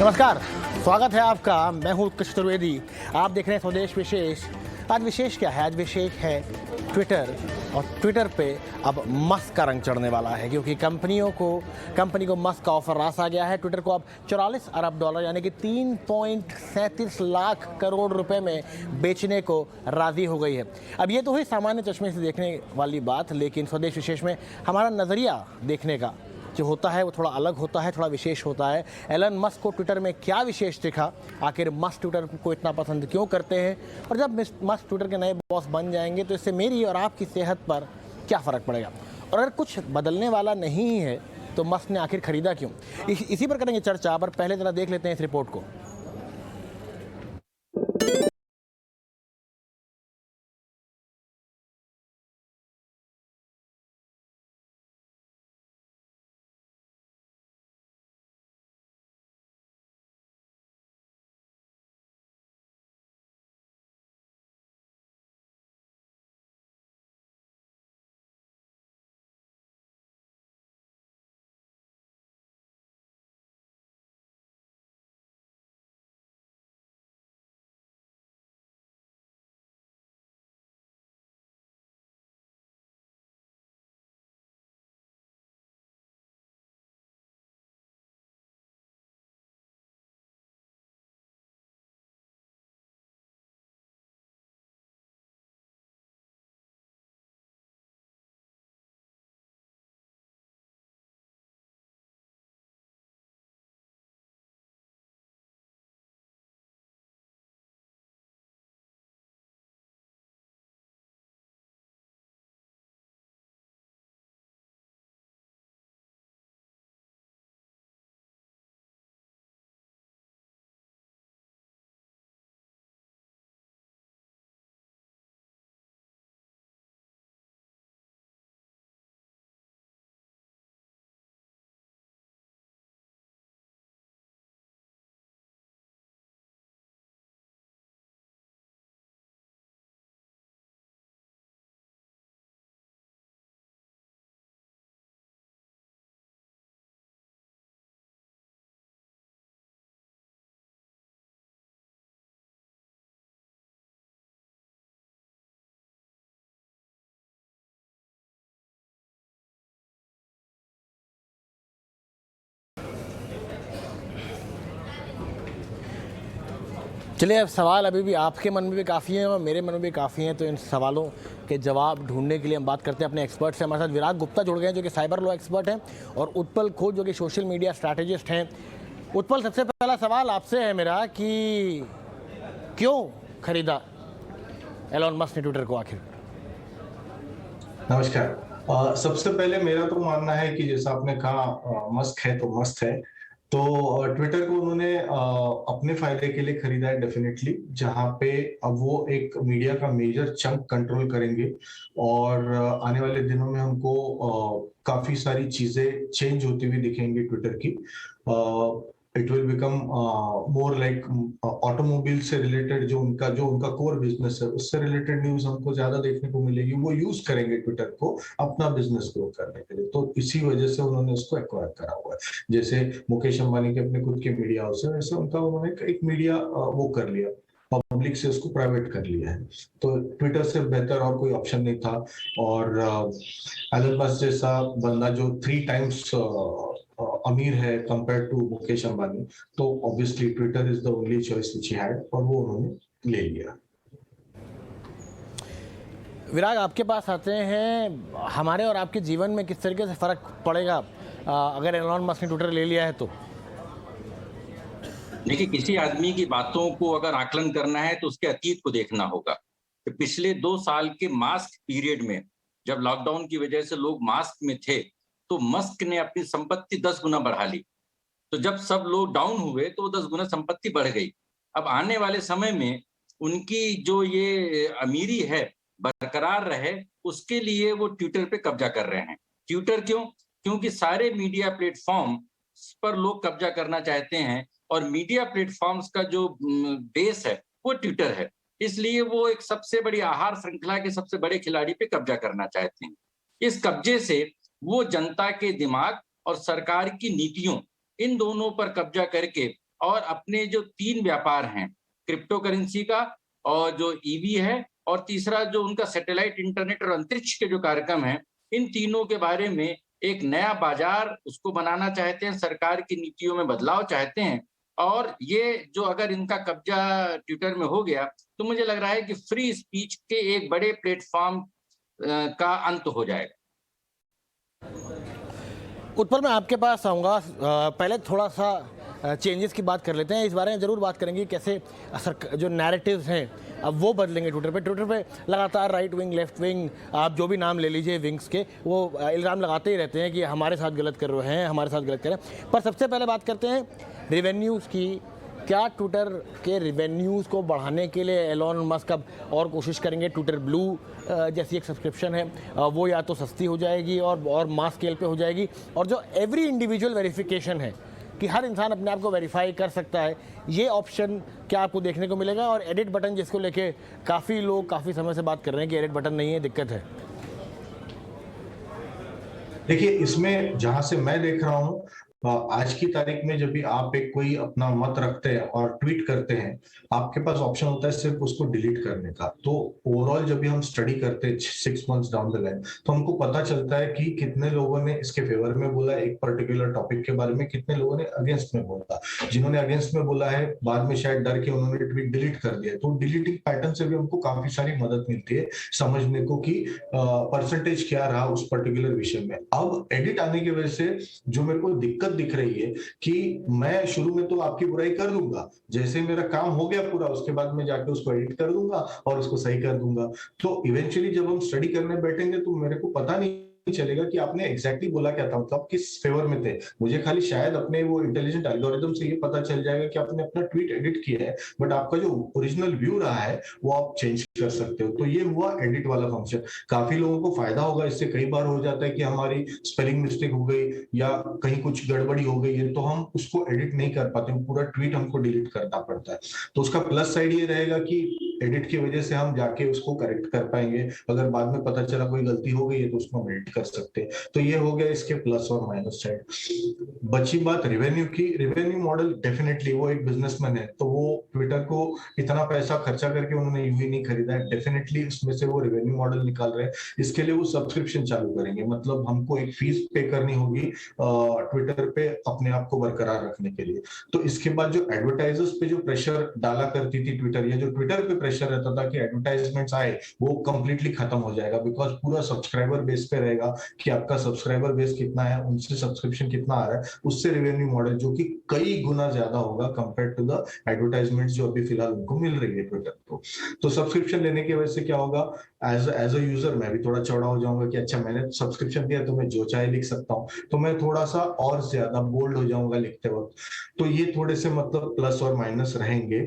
नमस्कार, स्वागत है आपका। मैं हूं उत्कृष्ट चतुर्वेदी। आप देख रहे हैं स्वदेश विशेष। आज विशेष क्या है? आज विशेष है ट्विटर। और ट्विटर पे अब मस्क का रंग चढ़ने वाला है, क्योंकि कंपनी को मस्क का ऑफर रास आ गया है। ट्विटर को अब 44 अरब डॉलर यानी कि 3.37 लाख करोड़ रुपए में बेचने को राजी हो गई है। अब ये तो हुई सामान्य चश्मे से देखने वाली बात, लेकिन स्वदेश विशेष में हमारा नज़रिया देखने का जो होता है वो थोड़ा अलग होता है, थोड़ा विशेष होता है। एलन मस्क को ट्विटर में क्या विशेष दिखा, आखिर मस्क ट्विटर को इतना पसंद क्यों करते हैं, और जब मस्क ट्विटर के नए बॉस बन जाएंगे तो इससे मेरी और आपकी सेहत पर क्या फ़र्क पड़ेगा, और अगर कुछ बदलने वाला नहीं है तो मस्क ने आखिर खरीदा क्यों। इसी पर करेंगे चर्चा, पर पहले ज़रा देख लेते हैं इस रिपोर्ट को। चलिए, अब सवाल अभी भी आपके मन में भी काफ़ी हैं और मेरे मन में भी काफ़ी हैं, तो इन सवालों के जवाब ढूंढने के लिए हम बात करते हैं अपने एक्सपर्ट से। हमारे साथ विराग गुप्ता जुड़ गए हैं, जो कि साइबर लॉ एक्सपर्ट हैं, और उत्पल खोज, जो कि सोशल मीडिया स्ट्रैटेजिस्ट हैं। उत्पल, सबसे पहला सवाल आपसे है मेरा कि क्यों खरीदा एलन मस्क ने ट्विटर को आखिर? नमस्कार। सबसे पहले मेरा तो मानना है कि जैसा आपने कहा, मस्क है तो मस्त है। तो ट्विटर को उन्होंने अपने फायदे के लिए खरीदा है डेफिनेटली, जहां पे अब वो एक मीडिया का मेजर चंक कंट्रोल करेंगे, और आने वाले दिनों में हमको काफी सारी चीजें चेंज होती हुई दिखेंगी ट्विटर की। It will become more like automobile से रिलेटेड, जो उनका कोर बिजनेस है, उससे रिलेटेड न्यूज हमको ज्यादा देखने को मिलेगी। वो यूज करेंगे ट्विटर को अपना बिजनेस ग्रो करने के लिए, तो इसी वजह से उन्होंने उसको एक्वायर करा हुआ है। जैसे मुकेश अंबानी के अपने खुद के मीडिया हाउस है, वैसे उनका उन्होंने एक मीडिया वो कर लिया, पब्लिक से उसको प्राइवेट कर लिया है। तो ट्विटर से बेहतर और कोई ऑप्शन नहीं था। और एलन मस्क जैसा बंदा जो 3 टाइम्स अमीर है कंपेयर टू मुकेश अंबानी, तो obviously Twitter is the only choice which he had, और वो उन्होंने ले लिया। विराग, आपके पास आते हैं, हमारे और आपके जीवन में किस तरीके से फ़र्क पड़ेगा अगर एलन मस्क ने ट्विटर ले लिया है तो? देखिए, किसी आदमी की बातों को अगर आकलन करना है तो उसके अतीत को देखना होगा कि पिछले 2 साल के मास्क पीरियड में, जब लॉकडाउन की वजह से लोग मास्क में थे, तो मस्क ने अपनी संपत्ति 10 गुना बढ़ा ली। तो जब सब लोग डाउन हुए तो 10 गुना संपत्ति बढ़ गई। अब आने वाले समय में उनकी जो ये अमीरी है बरकरार रहे, उसके लिए वो ट्विटर पे कब्जा कर रहे हैं। ट्विटर क्यों? क्योंकि सारे मीडिया प्लेटफॉर्म पर लोग कब्जा करना चाहते हैं, और मीडिया प्लेटफॉर्म्स का जो बेस है वो ट्विटर है। इसलिए वो एक सबसे बड़ी आहार श्रृंखला के सबसे बड़े खिलाड़ी पे कब्जा करना चाहते हैं। इस कब्जे से वो जनता के दिमाग और सरकार की नीतियों, इन दोनों पर कब्जा करके और अपने जो 3 व्यापार हैं, क्रिप्टो करेंसी का और जो ईवी है और तीसरा जो उनका सैटेलाइट इंटरनेट और अंतरिक्ष के जो कार्यक्रम हैं, इन तीनों के बारे में एक नया बाजार उसको बनाना चाहते हैं, सरकार की नीतियों में बदलाव चाहते हैं। और ये जो अगर इनका कब्जा ट्विटर में हो गया, तो मुझे लग रहा है कि फ्री स्पीच के एक बड़े प्लेटफॉर्म का अंत हो जाएगा। उत्पल, मैं आपके पास आऊँगा। पहले थोड़ा सा चेंजेस की बात कर लेते हैं। इस बारे में ज़रूर बात करेंगे कैसे जो नैरेटिव्स हैं अब वो बदलेंगे ट्विटर पे लगातार राइट विंग, लेफ्ट विंग, आप जो भी नाम ले लीजिए विंग्स के, वो इल्ज़ाम लगाते ही रहते हैं कि हमारे साथ गलत कर रहे हैं, हमारे साथ गलत कर रहे हैं। पर सबसे पहले बात करते हैं रेवेन्यूज़ की। क्या ट्विटर के रेवेन्यूज़ को बढ़ाने के लिए एलोन मस्क अब और कोशिश करेंगे? ट्विटर ब्लू जैसी एक सब्सक्रिप्शन है वो या तो सस्ती हो जाएगी और मास स्केल पे हो जाएगी, और जो एवरी इंडिविजुअल वेरिफिकेशन है कि हर इंसान अपने आप को वेरीफाई कर सकता है, ये ऑप्शन क्या आपको देखने को मिलेगा? और एडिट बटन जिसको लेके काफ़ी लोग काफ़ी समय से बात कर रहे हैं कि एडिट बटन नहीं है, दिक्कत है। देखिए, इसमें जहां से मैं देख रहा हूँ, आज की तारीख में जब भी आप एक कोई अपना मत रखते हैं और ट्वीट करते हैं, आपके पास ऑप्शन होता है सिर्फ उसको डिलीट करने का। तो ओवरऑल जब भी हम स्टडी करते हैं 6 मंथ्स डाउन द लाइन, तो हमको पता चलता है कि कितने लोगों ने इसके फेवर में बोला एक पर्टिकुलर टॉपिक के बारे में, कितने लोगों ने अगेंस्ट में बोला। जिन्होंने अगेंस्ट में बोला है, बाद में शायद डर के उन्होंने ट्वीट डिलीट कर दिया। तो डिलीटिंग पैटर्न से भी हमको काफी सारी मदद मिलती है समझने को कि परसेंटेज क्या रहा उस पर्टिकुलर विषय में। अब एडिट आने की वजह से जो मेरे को दिक्कत दिख रही है कि मैं शुरू में तो आपकी बुराई कर दूंगा, जैसे मेरा काम हो गया पूरा, उसके बाद मैं जाके उसको एडिट कर दूंगा और उसको सही कर दूंगा। तो इवेंचुअली जब हम स्टडी करने बैठेंगे तो मेरे को पता नहीं चलेगा कि आपने एग्जैक्टली बोला क्या था, मतलब किस फेवर में थे। मुझे खाली शायद अपने वो इंटेलिजेंट एल्गोरिथम से ये पता चल जाएगा कि आपने अपना ट्वीट एडिट किया है, बट आपका जो ओरिजिनल व्यू रहा है वो आप चेंज कर सकते हो। तो ये हुआ एडिट वाला फंक्शन। काफी लोगों को फायदा होगा इससे। कई बार हो जाता है कि हमारी स्पेलिंग मिस्टेक हो गई या कहीं कुछ गड़बड़ी हो गई है, तो हम उसको एडिट नहीं कर पाते, पूरा ट्वीट हमको डिलीट करना पड़ता है। तो उसका प्लस साइड ये रहेगा कि एडिट की वजह से हम जाके उसको करेक्ट कर पाएंगे। अगर बाद में पता चला कोई गलती हो गई है तो उसको हम एडिट कर सकते हैं। तो ये हो गया इसके प्लस और माइनस साइड। बची बात रेवेन्यू की। रेवेन्यू मॉडल डेफिनेटली, वो एक बिजनेसमैन है, तो वो ट्विटर को इतना पैसा खर्चा करके उन्होंने यूवी नहीं खरीदा है। डेफिनेटली इसमें से वो रेवेन्यू मॉडल निकाल रहे हैं। इसके लिए वो सब्सक्रिप्शन चालू करेंगे, मतलब हमको एक फीस पे करनी होगी ट्विटर पे अपने आप को बरकरार रखने के लिए। तो इसके बाद जो एडवर्टाइजर्स पे जो प्रेशर डाला करती थी ट्विटर, या जो ट्विटर पे प्रेशर रहता था कि एडवर्टाइजमेंट्स आए, वो कंप्लीटली खत्म हो जाएगा। बिकॉज पूरा सब्सक्राइबर बेस पे रहेगा कि आपका सब्सक्राइबर बेस कितना है, उनसे सब्सक्रिप्शन कितना आ रहा है, उससे रेवेन्यू मॉडल जो कि कई गुना ज्यादा होगा कंपेयर टू द एडवर्टाइजमेंट्स जो अभी फिलहाल उनको मिल रही है ट्विटर को। तो सब्सक्रिप्शन लेने की वजह से क्या होगा, एज अ यूजर मैं भी थोड़ा चौड़ा हो जाऊंगा कि अच्छा मैंने सब्सक्रिप्शन दिया तो मैं जो चाहे लिख सकता हूँ, तो मैं थोड़ा सा और ज्यादा बोल्ड हो जाऊंगा लिखते वक्त। तो ये थोड़े से मतलब प्लस और माइनस रहेंगे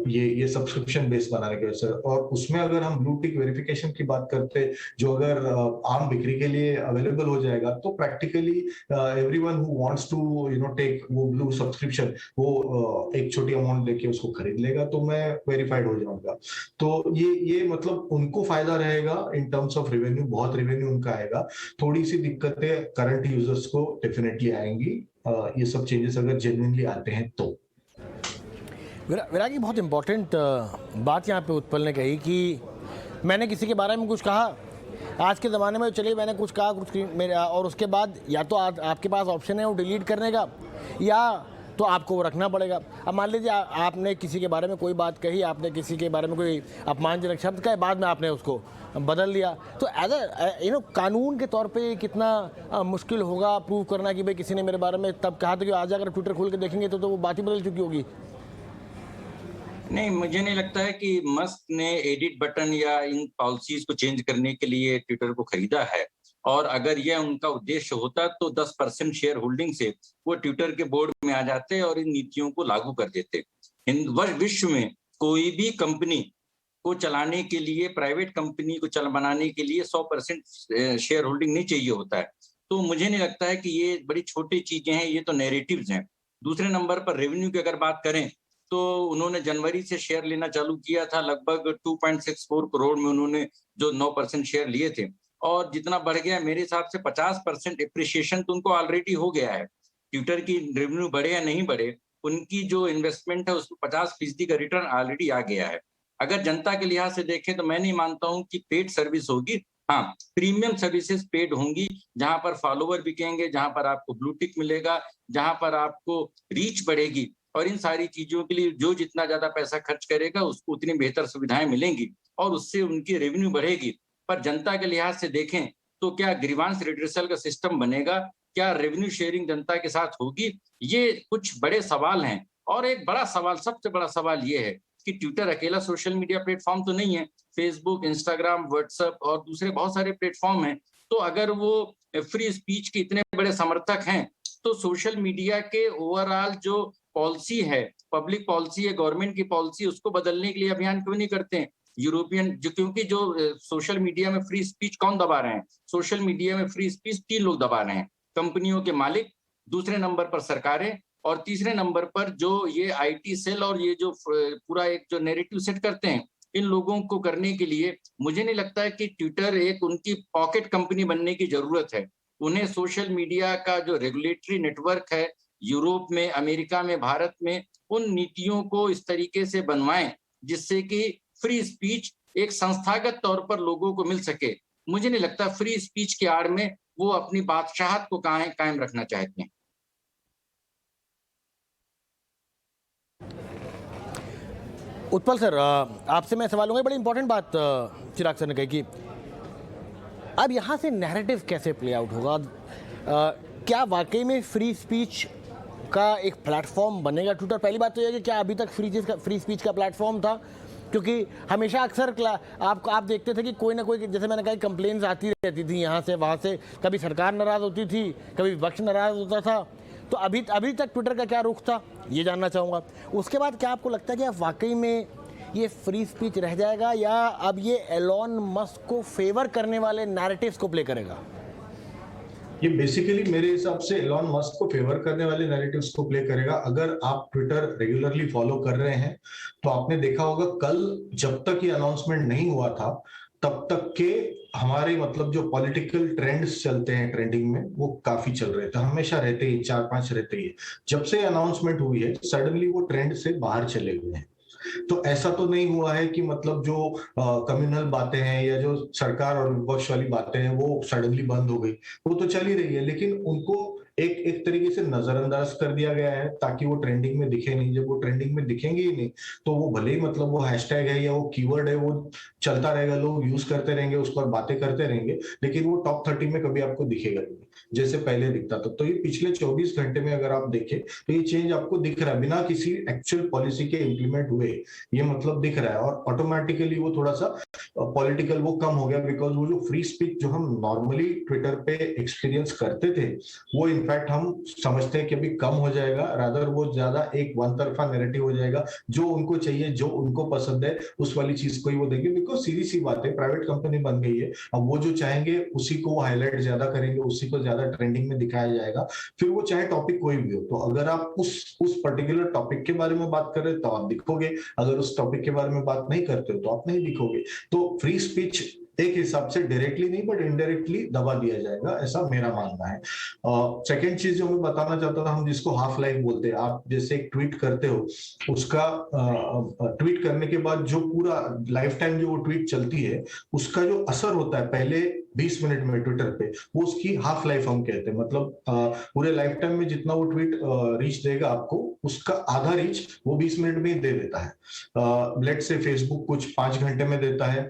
ये सब्सक्रिप्शन बेस बनाने की वजह से। और उसमें अगर हम ब्लू टिक वेरिफिकेशन की बात करते, जो अगर आम बिक्री के लिए अवेलेबल हो जाएगा, तो practically everyone who wants to take वो ब्लू सब्सक्रिप्शन, वो एक छोटी अमाउंट लेके उसको खरीद लेगा, तो मैं वेरीफाइड हो जाऊंगा। तो ये मतलब उनको फायदा रहेगा इन टर्म्स ऑफ रेवेन्यू, बहुत रेवेन्यू उनका आएगा। थोड़ी सी दिक्कतें करंट यूजर्स को डेफिनेटली आएंगी, ये सब चेंजेस अगर जेन्युइनली आते हैं तो। विरागी, बहुत इंपॉर्टेंट बात यहाँ पे उत्पल ने कही कि मैंने किसी के बारे में कुछ कहा। आज के ज़माने में चलिए मैंने कुछ कहा कुछ मेरा, और उसके बाद या तो आपके पास ऑप्शन है वो डिलीट करने का, या तो आपको वो रखना पड़ेगा। अब मान लीजिए आपने किसी के बारे में कोई बात कही, आपने किसी के बारे में कोई अपमानजनक शब्द कहे, बाद में आपने उसको बदल दिया, तो एज अ कानून के तौर पे कितना मुश्किल होगा प्रूव करना कि भाई किसी ने मेरे बारे में तब कहा था कि आज अगर ट्विटर खोल के देखेंगे तो वो बात ही बदल चुकी होगी। नहीं, मुझे नहीं लगता है कि मस्क ने एडिट बटन या इन पॉलिसीज को चेंज करने के लिए ट्विटर को खरीदा है। और अगर यह उनका उद्देश्य होता तो 10% शेयर होल्डिंग से वो ट्विटर के बोर्ड में आ जाते और इन नीतियों को लागू कर देते। विश्व में कोई भी कंपनी को चलाने के लिए, प्राइवेट कंपनी को बनाने के लिए 100% शेयर होल्डिंग नहीं चाहिए होता है। तो मुझे नहीं लगता है कि ये बड़ी छोटी चीजें हैं, ये तो नैरेटिव्स हैं। दूसरे नंबर पर रेवेन्यू की अगर बात करें तो उन्होंने जनवरी से शेयर लेना चालू किया था, लगभग 2.64 करोड़ में उन्होंने जो 9% शेयर लिए थे, और जितना बढ़ गया मेरे हिसाब से 50% एप्रिसिएशन तो उनको ऑलरेडी हो गया है। ट्विटर की रेवेन्यू बढ़े या नहीं बढ़े, उनकी जो इन्वेस्टमेंट है उसमें 50% का रिटर्न ऑलरेडी आ गया है। अगर जनता के लिहाज से देखें तो मैं नहीं मानता हूं कि पेड सर्विस होगी। हाँ, प्रीमियम सर्विसेज पेड होंगी, जहां पर फॉलोवर बिकेंगे, जहां पर आपको ब्लू टिक मिलेगा, जहां पर आपको रीच बढ़ेगी, और इन सारी चीजों के लिए जो जितना ज्यादा पैसा खर्च करेगा उसको उतनी बेहतर सुविधाएं मिलेंगी और उससे उनकी रेवेन्यू बढ़ेगी। पर जनता के लिहाज से देखें तो क्या ग्रीवांस रिड्रेसल का सिस्टम बनेगा, क्या रेवेन्यू शेयरिंग जनता के साथ होगी, ये कुछ बड़े सवाल हैं। और एक बड़ा सवाल, सबसे बड़ा सवाल ये है कि ट्विटर अकेला सोशल मीडिया प्लेटफॉर्म तो नहीं है। फेसबुक, इंस्टाग्राम, व्हाट्सएप और दूसरे बहुत सारे प्लेटफॉर्म हैं। तो अगर वो फ्री स्पीच के इतने बड़े समर्थक हैं तो सोशल मीडिया के ओवरऑल जो पॉलिसी है, पब्लिक पॉलिसी है, गवर्नमेंट की पॉलिसी, उसको बदलने के लिए अभियान क्यों नहीं करते हैं? यूरोपियन क्योंकि जो सोशल मीडिया में फ्री स्पीच कौन दबा रहे हैं? सोशल मीडिया में फ्री स्पीच 3 लोग दबा रहे हैं, कंपनियों के मालिक, दूसरे नंबर पर सरकारें, और तीसरे नंबर पर जो ये आईटी सेल और ये जो पूरा एक जो नैरेटिव सेट करते हैं, इन लोगों को करने के लिए मुझे नहीं लगता है कि ट्विटर एक उनकी पॉकेट कंपनी बनने की जरूरत है। उन्हें सोशल मीडिया का जो रेगुलेटरी नेटवर्क है यूरोप में, अमेरिका में, भारत में, उन नीतियों को इस तरीके से बनवाएं जिससे कि फ्री स्पीच एक संस्थागत तौर पर लोगों को मिल सके। मुझे नहीं लगता फ्री स्पीच की आड़ में वो अपनी बादशाहत को कायम रखना चाहते हैं। उत्पल सर, आपसे मैं सवाल लूंगा, बड़ी इंपॉर्टेंट बात चिराग सर ने कही कि अब यहाँ से नैरेटिव कैसे प्ले आउट होगा। क्या वाकई में फ्री स्पीच का एक प्लेटफॉर्म बनेगा ट्विटर? पहली बात तो यह है कि क्या अभी तक फ्री स्पीच का प्लेटफॉर्म था? क्योंकि हमेशा अक्सर आप देखते थे कि कोई ना कोई, जैसे मैंने कहा, कंप्लेंट्स आती रहती थी यहाँ से वहाँ से, कभी सरकार नाराज़ होती थी, कभी विपक्ष नाराज़ होता था। तो अभी तक ट्विटर का क्या रुख था, ये जानना चाहूँगा। उसके बाद क्या आपको लगता है कि अब वाकई में ये फ्री स्पीच रह जाएगा या अब ये एलॉन मस्क को फेवर करने वाले नैरेटिव्स को प्ले करेगा? ये बेसिकली मेरे हिसाब से एलॉन मस्क को फेवर करने वाले नैरेटिव्स को प्ले करेगा। अगर आप ट्विटर रेगुलरली फॉलो कर रहे हैं तो आपने देखा होगा कल जब तक ये अनाउंसमेंट नहीं हुआ था तब तक के हमारे मतलब जो पॉलिटिकल ट्रेंड्स चलते हैं ट्रेंडिंग में वो काफी चल रहे थे, हमेशा रहते ही 4-5 रहते ही। जब से अनाउंसमेंट हुई है सडनली वो ट्रेंड से बाहर चले गए हैं। तो ऐसा तो नहीं हुआ है कि मतलब जो कम्युनल बातें हैं या जो सरकार और विपक्ष वाली बातें हैं वो सडनली बंद हो गई, वो तो चल ही रही है, लेकिन उनको एक तरीके से नजरअंदाज कर दिया गया है ताकि वो ट्रेंडिंग में दिखे नहीं। जब वो ट्रेंडिंग में दिखेंगे ही नहीं तो वो भले ही मतलब वो हैशटैग है या वो कीवर्ड है वो चलता रहेगा, लोग यूज करते रहेंगे, उस पर बातें करते रहेंगे, लेकिन वो टॉप 30 में कभी आपको दिखेगा नहीं जैसे पहले दिखता था। तो ये पिछले 24 घंटे में अगर आप देखें तो ये चेंज आपको दिख रहा है बिना किसी एक्चुअल पॉलिसी के इम्प्लीमेंट हुए, ये मतलब दिख रहा है। और ऑटोमेटिकली वो थोड़ा सा पॉलिटिकल वो कम हो गया, बिकॉज वो जो फ्री स्पीच जो हम नॉर्मली ट्विटर पे एक्सपीरियंस करते थे वो इनफैक्ट हम समझते हैं कि अभी कम हो जाएगा, रादर वो ज्यादा एक वन तरफा नैरेटिव हो जाएगा। जो उनको चाहिए, जो उनको पसंद है उस वाली चीज को ही वो देंगे, बिकॉज सीधी सी बात है प्राइवेट कंपनी बन गई है। अब वो जो चाहेंगे उसी को वो हाईलाइट ज्यादा करेंगे, उसी को ज्यादा ट्रेंडिंग में दिखाया जाएगा, फिर वो चाहे टॉपिक कोई भी हो। तो अगर आप उस पर्टिकुलर टॉपिक के बारे में बात कर रहे हो तो आप दिखोगे, अगर उस टॉपिक के बारे में बात नहीं करते हो तो आप नहीं दिखोगे। तो फ्री स्पीच एक हिसाब से डायरेक्टली नहीं बट इनडायरेक्टली दबा दिया जाएगा, ऐसा मेरा मानना है। सेकंड चीज जो मैं बताना चाहता था, हम जिसको हाफ लाइफ बोलते हैं, आप जैसे एक ट्वीट करते हो उसका ट्वीट करने के बाद जो पूरा लाइफ टाइम जो वो ट्वीट चलती है उसका जो असर होता है पहले 20 मिनट में ट्विटर पे, वो उसकी हाफ लाइफ हम कहते हैं। मतलब पूरे लाइफ टाइम में जितना वो ट्वीट रीच देगा आपको उसका आधा रीच वो 20 मिनट में ही दे देता है। लेट से फेसबुक कुछ 5 घंटे में देता है,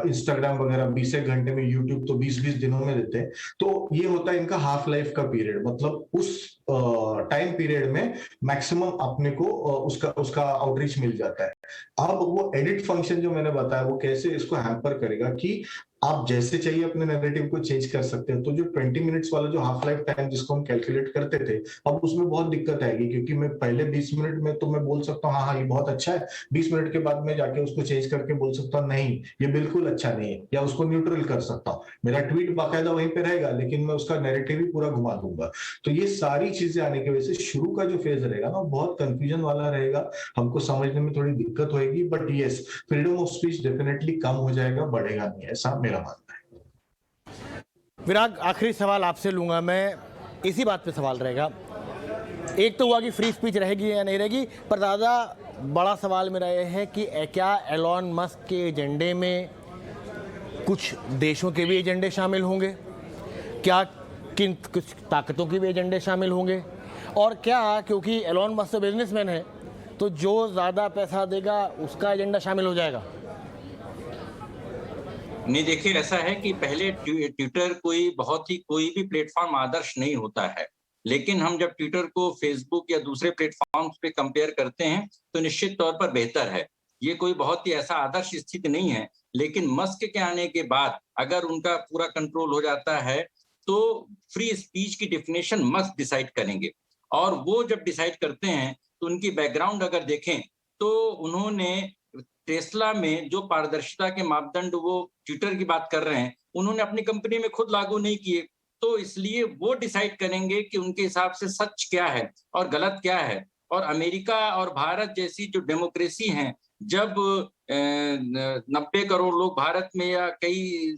इंस्टाग्राम वगैरह 20 घंटे में, यूट्यूब तो 20-20 दिनों में देते हैं। तो ये होता है इनका हाफ लाइफ का पीरियड, मतलब उस टाइम पीरियड में मैक्सिमम अपने को उसका आउटरीच मिल जाता है। अब वो एडिट फंक्शन जो मैंने बताया वो कैसे इसको हैम्पर करेगा कि आप जैसे चाहिए अपने नैरेटिव को चेंज कर सकते हैं। तो जो 20 मिनट्स वाला जो हाफ लाइफ टाइम जिसको हम कैलकुलेट करते थे, अब उसमें बहुत दिक्कत आएगी, क्योंकि मैं पहले 20 मिनट में तो मैं बोल सकता हूँ हाँ ये बहुत अच्छा है, 20 मिनट के बाद मैं जाके उसको चेंज करके बोल सकता हूँ नहीं ये बिल्कुल अच्छा नहीं है, या उसको न्यूट्रल कर सकता हूँ। मेरा ट्वीट बाकायदा वहीं पे रहेगा लेकिन मैं उसका नैरेटिव ही पूरा घुमा दूंगा। तो ये सारी चीजें आने की वजह से शुरू का जो फेज रहेगा ना बहुत कंफ्यूजन वाला रहेगा, हमको समझने में थोड़ी दिक्कत होगी। But yes, freedom of speech definitely come हो जाएगा, बढ़ेगा नहीं, ऐसा मेरा मानना है। विराग, आखिरी सवाल आपसे लूंगा मैं, इसी बात पे सवाल रहेगा। एक तो हुआ कि फ्री स्पीच रहेगी या नहीं रहेगी, पर ज़्यादा बड़ा सवाल मेरा यह है कि क्या एलॉन मस्क के एजेंडे में कुछ देशों के भी एजेंडे शामिल होंगे, क्या किन कुछ ताकतों के भी एजेंडे शामिल होंगे, और क्या क्योंकि एलॉन मस्क तो बिजनेसमैन है तो जो ज़्यादा पैसा देगा उसका एजेंडा शामिल हो जाएगा? नहीं, देखिए ऐसा है कि पहले ट्विटर कोई भी प्लेटफॉर्म आदर्श नहीं होता है, लेकिन हम जब ट्विटर को फेसबुक या दूसरे प्लेटफॉर्म्स पे कंपेयर करते हैं तो निश्चित तौर पर बेहतर है। ये कोई बहुत ही ऐसा आदर्श स्थिति नहीं है, लेकिन मस्क के आने के बाद अगर उनका पूरा कंट्रोल हो जाता है तो फ्री स्पीच की डेफिनेशन मस्क डिसाइड करेंगे, और वो जब डिसाइड करते हैं तो उनकी बैकग्राउंड अगर देखें तो उन्होंने टेस्ला में जो पारदर्शिता के मापदंड वो ट्विटर की बात कर रहे हैं, उन्होंने अपनी कंपनी में खुद लागू नहीं किए, तो इसलिए वो डिसाइड करेंगे कि उनके हिसाब से सच क्या है और गलत क्या है। और अमेरिका और भारत जैसी जो डेमोक्रेसी हैं, जब 90 करोड़ लोग भारत में या कई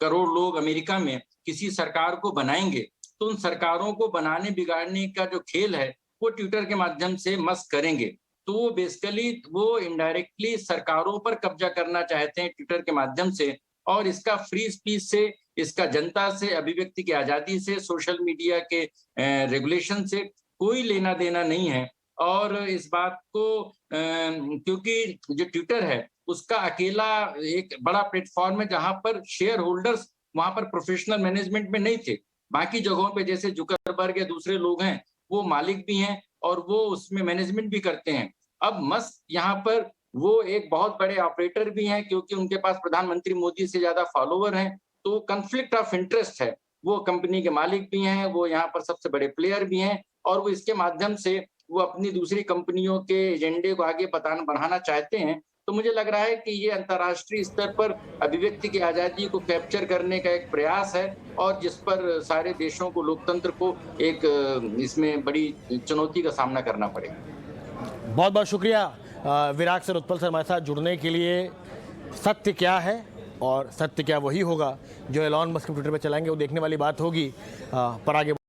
करोड़ लोग अमेरिका में किसी सरकार को बनाएंगे, तो उन सरकारों को बनाने बिगाड़ने का जो खेल है वो ट्विटर के माध्यम से मस्क करेंगे। तो वो बेसिकली वो इनडायरेक्टली सरकारों पर कब्जा करना चाहते हैं ट्विटर के माध्यम से, और इसका फ्री स्पीच से, इसका जनता से, अभिव्यक्ति की आजादी से, सोशल मीडिया के रेगुलेशन से कोई लेना देना नहीं है। और इस बात को क्योंकि जो ट्विटर है उसका अकेला एक बड़ा प्लेटफॉर्म है जहां पर शेयर होल्डर्स वहां पर प्रोफेशनल मैनेजमेंट में नहीं थे। बाकी जगहों पे जैसे जुकरबर्ग या दूसरे लोग हैं वो मालिक भी हैं और वो उसमें मैनेजमेंट भी करते हैं। अब मस्क यहाँ पर वो एक बहुत बड़े ऑपरेटर भी हैं क्योंकि उनके पास प्रधानमंत्री मोदी से ज्यादा फॉलोवर हैं, तो कॉन्फ्लिक्ट ऑफ इंटरेस्ट है। वो कंपनी के मालिक भी हैं, वो यहाँ पर सबसे बड़े प्लेयर भी हैं, और वो इसके माध्यम से वो अपनी दूसरी कंपनियों के एजेंडे को आगे बढ़ाना चाहते हैं। तो मुझे लग रहा है कि ये अंतर्राष्ट्रीय स्तर पर अभिव्यक्ति की आजादी को कैप्चर करने का एक प्रयास है, और जिस पर सारे देशों को, लोकतंत्र को एक इसमें बड़ी चुनौती का सामना करना पड़ेगा। बहुत बहुत शुक्रिया विराग सर, उत्पल सर हमारे साथ जुड़ने के लिए। सत्य क्या है और सत्य क्या वही होगा जो एलॉन मस्क ट्विटर पर चलाएंगे, वो देखने वाली बात होगी। पर आगे